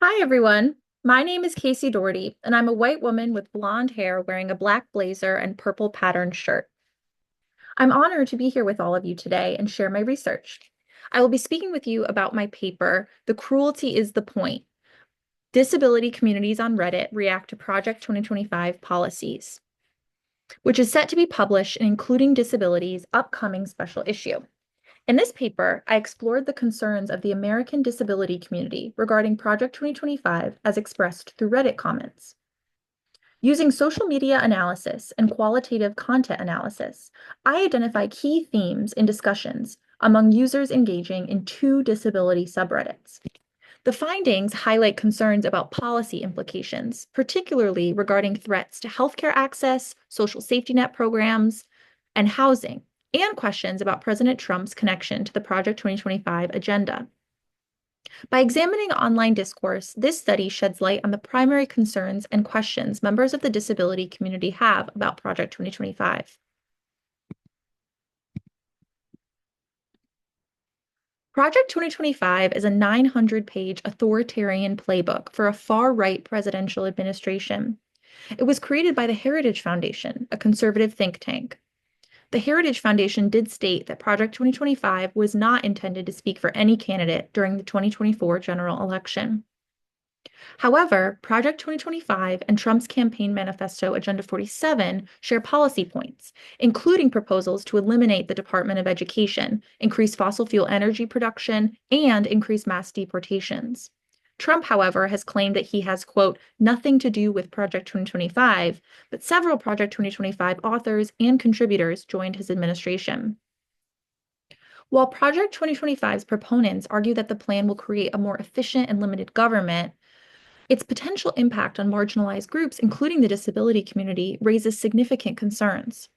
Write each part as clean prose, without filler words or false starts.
Hi, everyone. My name is Casey Doherty, and I'm a white woman with blonde hair wearing a black blazer and purple patterned shirt. I'm honored to be here with all of you today and share my research. I will be speaking with you about my paper, The Cruelty is the Point. Disability Communities on Reddit React to Project 2025 Policies, which is set to be published in Including Disabilities' upcoming special issue. In this paper, I explored the concerns of the American disability community regarding Project 2025 as expressed through Reddit comments. Using social media analysis and qualitative content analysis, I identify key themes in discussions among users engaging in two disability subreddits. The findings highlight concerns about policy implications, particularly regarding threats to healthcare access, social safety net programs, and housing, and questions about President Trump's connection to the Project 2025 agenda. By examining online discourse, this study sheds light on the primary concerns and questions members of the disability community have about Project 2025. Project 2025 is a 900-page authoritarian playbook for a far-right presidential administration. It was created by the Heritage Foundation, a conservative think tank. The Heritage Foundation did state that Project 2025 was not intended to speak for any candidate during the 2024 general election. However, Project 2025 and Trump's campaign manifesto Agenda 47 share policy points, including proposals to eliminate the Department of Education, increase fossil fuel energy production, and increase mass deportations. Trump, however, has claimed that he has, quote, nothing to do with Project 2025, but several Project 2025 authors and contributors joined his administration. While Project 2025's proponents argue that the plan will create a more efficient and limited government, its potential impact on marginalized groups, including the disability community, raises significant concerns.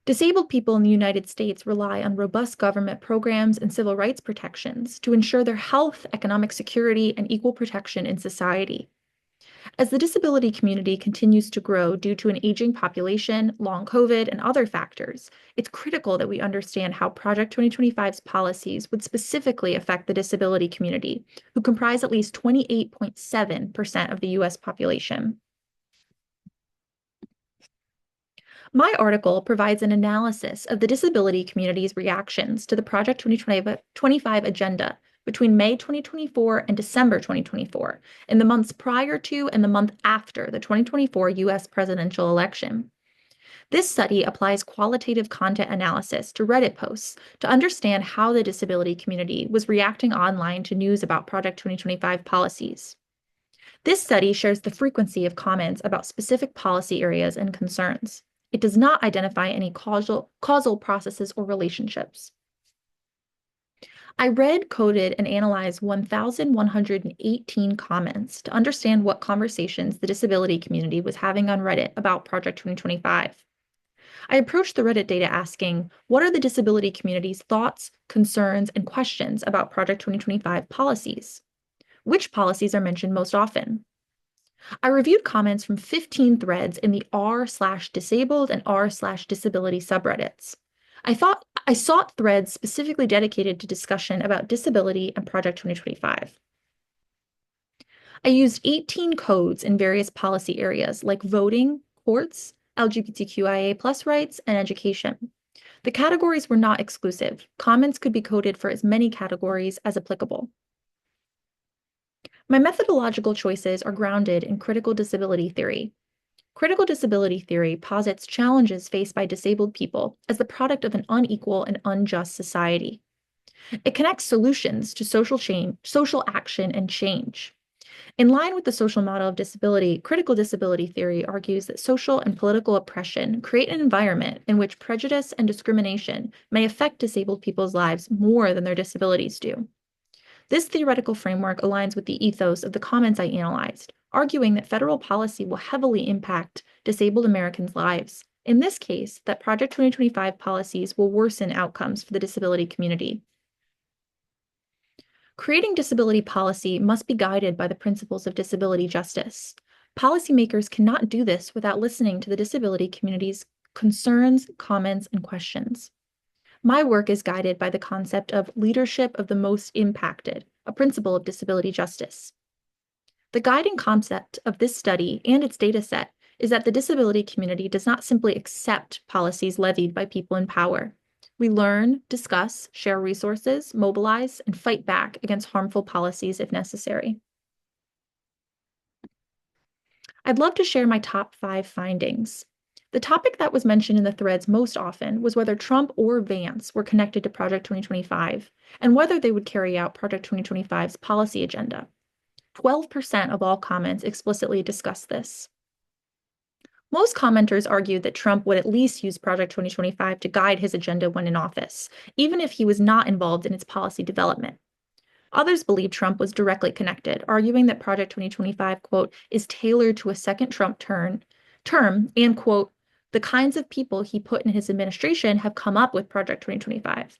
Disabled people in the United States rely on robust government programs and civil rights protections to ensure their health, economic security, and equal protection in society. As the disability community continues to grow due to an aging population, long COVID, and other factors, it's critical that we understand how Project 2025's policies would specifically affect the disability community, who comprise at least 28.7% of the U.S. population. My article provides an analysis of the disability community's reactions to the Project 2025 agenda between May 2024 and December 2024, in the months prior to and the month after the 2024 U.S. presidential election. This study applies qualitative content analysis to Reddit posts to understand how the disability community was reacting online to news about Project 2025 policies. This study shares the frequency of comments about specific policy areas and concerns. It does not identify any causal processes or relationships. I read, coded, and analyzed 1,118 comments to understand what conversations the disability community was having on Reddit about Project 2025. I approached the Reddit data asking, what are the disability community's thoughts, concerns, and questions about Project 2025 policies? Which policies are mentioned most often? I reviewed comments from 15 threads in the r/disabled and r/disability subreddits. I sought threads specifically dedicated to discussion about disability and Project 2025. I used 18 codes in various policy areas like voting, courts, LGBTQIA+ rights, and education. The categories were not exclusive. Comments could be coded for as many categories as applicable. My methodological choices are grounded in critical disability theory. Critical disability theory posits challenges faced by disabled people as the product of an unequal and unjust society. It connects solutions to social action and change. In line with the social model of disability, critical disability theory argues that social and political oppression create an environment in which prejudice and discrimination may affect disabled people's lives more than their disabilities do. This theoretical framework aligns with the ethos of the comments I analyzed, arguing that federal policy will heavily impact disabled Americans' lives. In this case, that Project 2025 policies will worsen outcomes for the disability community. Creating disability policy must be guided by the principles of disability justice. Policymakers cannot do this without listening to the disability community's concerns, comments, and questions. My work is guided by the concept of leadership of the most impacted, a principle of disability justice. The guiding concept of this study and its dataset is that the disability community does not simply accept policies levied by people in power. We learn, discuss, share resources, mobilize, and fight back against harmful policies if necessary. I'd love to share my top 5 findings. The topic that was mentioned in the threads most often was whether Trump or Vance were connected to Project 2025 and whether they would carry out Project 2025's policy agenda. 12% of all comments explicitly discussed this. Most commenters argued that Trump would at least use Project 2025 to guide his agenda when in office, even if he was not involved in its policy development. Others believe Trump was directly connected, arguing that Project 2025, quote, is tailored to a second Trump term and, quote, the kinds of people he put in his administration have come up with Project 2025.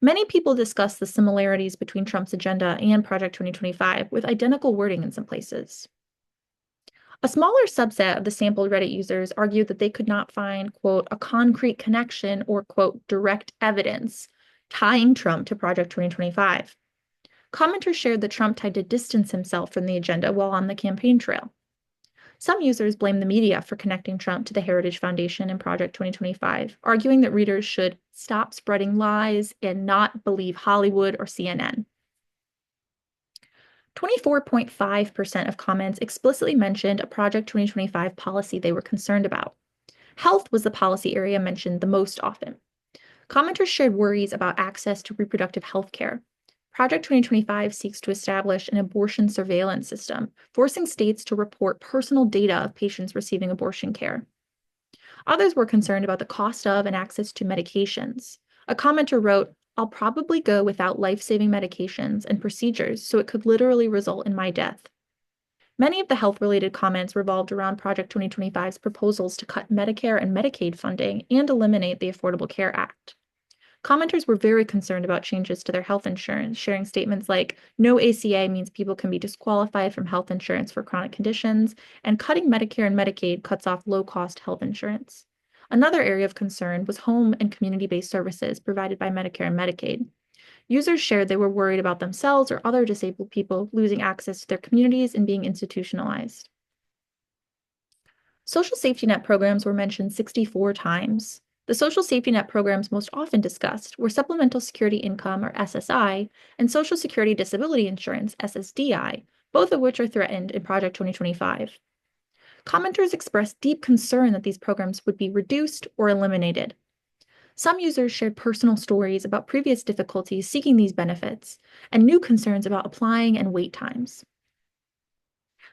Many people discuss the similarities between Trump's agenda and Project 2025, with identical wording in some places. A smaller subset of the sampled Reddit users argued that they could not find, quote, a concrete connection or, quote, direct evidence tying Trump to Project 2025. Commenters shared that Trump tried to distance himself from the agenda while on the campaign trail. Some users blame the media for connecting Trump to the Heritage Foundation and Project 2025, arguing that readers should stop spreading lies and not believe Hollywood or CNN. 24.5% of comments explicitly mentioned a Project 2025 policy they were concerned about. Health was the policy area mentioned the most often. Commenters shared worries about access to reproductive health care. Project 2025 seeks to establish an abortion surveillance system, forcing states to report personal data of patients receiving abortion care. Others were concerned about the cost of and access to medications. A commenter wrote, I'll probably go without life-saving medications and procedures, so it could literally result in my death. Many of the health-related comments revolved around Project 2025's proposals to cut Medicare and Medicaid funding and eliminate the Affordable Care Act. Commenters were very concerned about changes to their health insurance, sharing statements like, no ACA means people can be disqualified from health insurance for chronic conditions, and cutting Medicare and Medicaid cuts off low-cost health insurance. Another area of concern was home and community-based services provided by Medicare and Medicaid. Users shared they were worried about themselves or other disabled people losing access to their communities and being institutionalized. Social safety net programs were mentioned 64 times. The social safety net programs most often discussed were Supplemental Security Income, or SSI, and Social Security Disability Insurance, SSDI, both of which are threatened in Project 2025. Commenters expressed deep concern that these programs would be reduced or eliminated. Some users shared personal stories about previous difficulties seeking these benefits and new concerns about applying and wait times.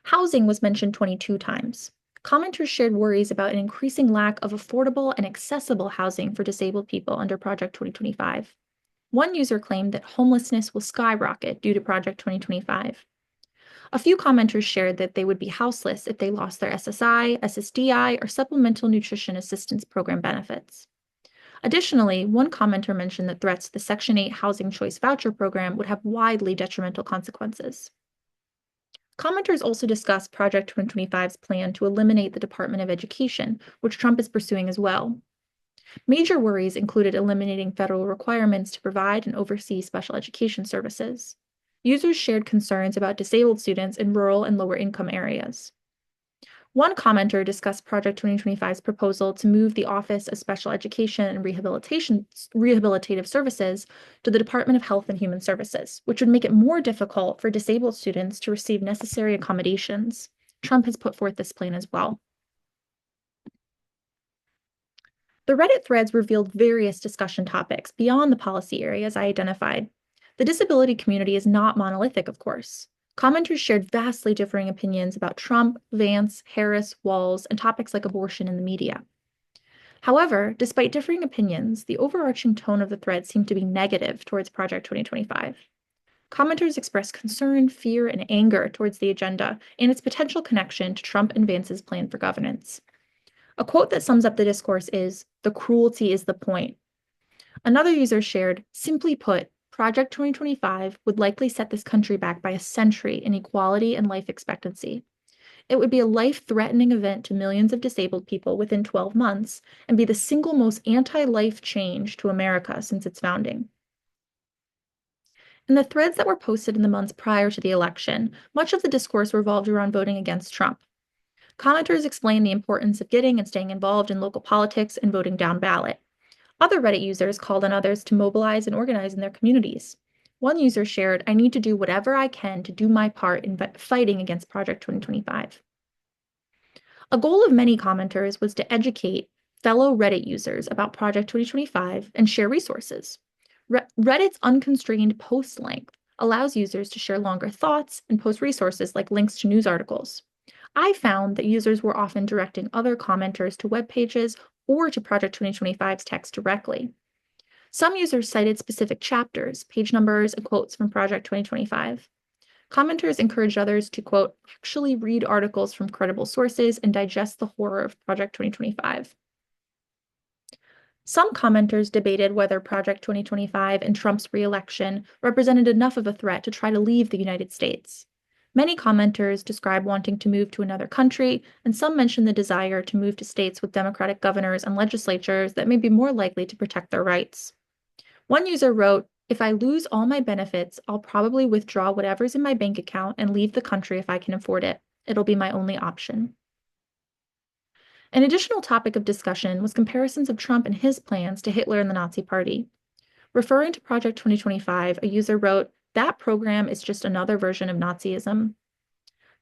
Housing was mentioned 22 times. Commenters shared worries about an increasing lack of affordable and accessible housing for disabled people under Project 2025. One user claimed that homelessness will skyrocket due to Project 2025. A few commenters shared that they would be houseless if they lost their SSI, SSDI, or Supplemental Nutrition Assistance Program benefits. Additionally, one commenter mentioned that threats to the Section 8 Housing Choice Voucher Program would have widely detrimental consequences. Commenters also discussed Project 2025's plan to eliminate the Department of Education, which Trump is pursuing as well. Major worries included eliminating federal requirements to provide and oversee special education services. Users shared concerns about disabled students in rural and lower-income areas. One commenter discussed Project 2025's proposal to move the Office of Special Education and Rehabilitative Services to the Department of Health and Human Services, which would make it more difficult for disabled students to receive necessary accommodations. Trump has put forth this plan as well. The Reddit threads revealed various discussion topics beyond the policy areas I identified. The disability community is not monolithic, of course. Commenters shared vastly differing opinions about Trump, Vance, Harris, Walz, and topics like abortion in the media. However, despite differing opinions, the overarching tone of the thread seemed to be negative towards Project 2025. Commenters expressed concern, fear, and anger towards the agenda and its potential connection to Trump and Vance's plan for governance. A quote that sums up the discourse is, "The cruelty is the point." Another user shared, simply put, Project 2025 would likely set this country back by a century in equality and life expectancy. It would be a life-threatening event to millions of disabled people within 12 months and be the single most anti-life change to America since its founding. In the threads that were posted in the months prior to the election, much of the discourse revolved around voting against Trump. Commenters explained the importance of getting and staying involved in local politics and voting down ballot. Other Reddit users called on others to mobilize and organize in their communities. One user shared, "I need to do whatever I can to do my part in fighting against Project 2025. A goal of many commenters was to educate fellow Reddit users about Project 2025 and share resources. Reddit's unconstrained post length allows users to share longer thoughts and post resources like links to news articles. I found that users were often directing other commenters to web pages or to Project 2025's text directly. Some users cited specific chapters, page numbers, and quotes from Project 2025. Commenters encouraged others to, quote, actually read articles from credible sources and digest the horror of Project 2025. Some commenters debated whether Project 2025 and Trump's re-election represented enough of a threat to try to leave the United States. Many commenters described wanting to move to another country, and some mentioned the desire to move to states with Democratic governors and legislatures that may be more likely to protect their rights. One user wrote, "If I lose all my benefits, I'll probably withdraw whatever's in my bank account and leave the country if I can afford it. It'll be my only option." An additional topic of discussion was comparisons of Trump and his plans to Hitler and the Nazi Party. Referring to Project 2025, a user wrote, "That program is just another version of Nazism."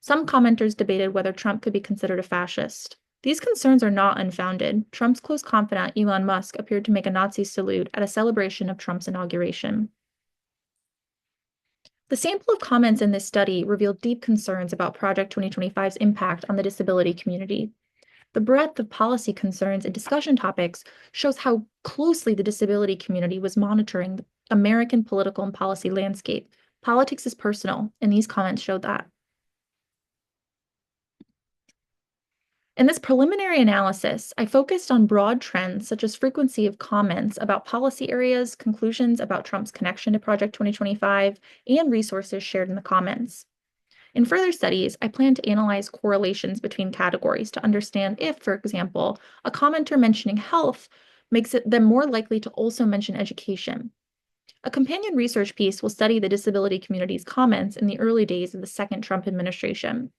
Some commenters debated whether Trump could be considered a fascist. These concerns are not unfounded. Trump's close confidant, Elon Musk, appeared to make a Nazi salute at a celebration of Trump's inauguration. The sample of comments in this study revealed deep concerns about Project 2025's impact on the disability community. The breadth of policy concerns and discussion topics shows how closely the disability community was monitoring the American political and policy landscape. Politics is personal, and these comments showed that. In this preliminary analysis, I focused on broad trends such as frequency of comments about policy areas, conclusions about Trump's connection to Project 2025, and resources shared in the comments. In further studies, I plan to analyze correlations between categories to understand if, for example, a commenter mentioning health makes it them more likely to also mention education. A companion research piece will study the disability community's comments in the early days of the second Trump administration.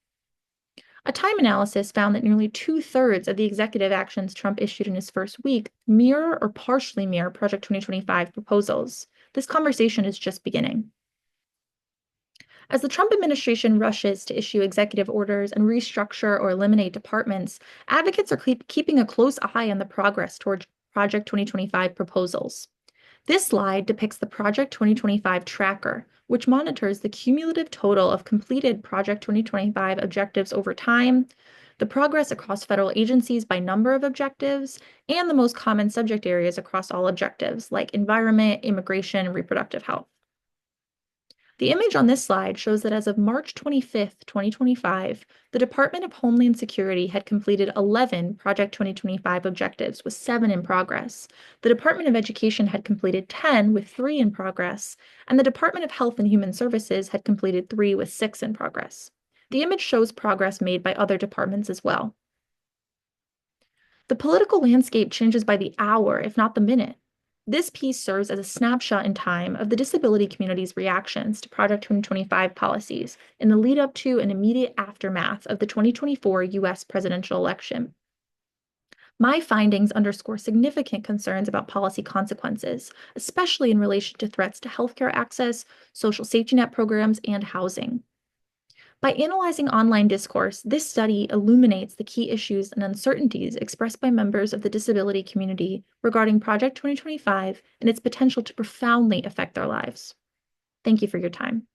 A time analysis found that nearly 2/3 of the executive actions Trump issued in his first week mirror or partially mirror Project 2025 proposals. This conversation is just beginning. As the Trump administration rushes to issue executive orders and restructure or eliminate departments, advocates are keeping a close eye on the progress toward Project 2025 proposals. This slide depicts the Project 2025 tracker, which monitors the cumulative total of completed Project 2025 objectives over time, the progress across federal agencies by number of objectives, and the most common subject areas across all objectives, like environment, immigration, and reproductive health. The image on this slide shows that as of March 25th, 2025, the Department of Homeland Security had completed 11 Project 2025 objectives, with 7 in progress. The Department of Education had completed 10, with 3 in progress, and the Department of Health and Human Services had completed 3, with 6 in progress. The image shows progress made by other departments as well. The political landscape changes by the hour, if not the minute. This piece serves as a snapshot in time of the disability community's reactions to Project 2025 policies in the lead up to and immediate aftermath of the 2024 U.S. presidential election. My findings underscore significant concerns about policy consequences, especially in relation to threats to healthcare access, social safety net programs, and housing. By analyzing online discourse, this study illuminates the key issues and uncertainties expressed by members of the disability community regarding Project 2025 and its potential to profoundly affect their lives. Thank you for your time.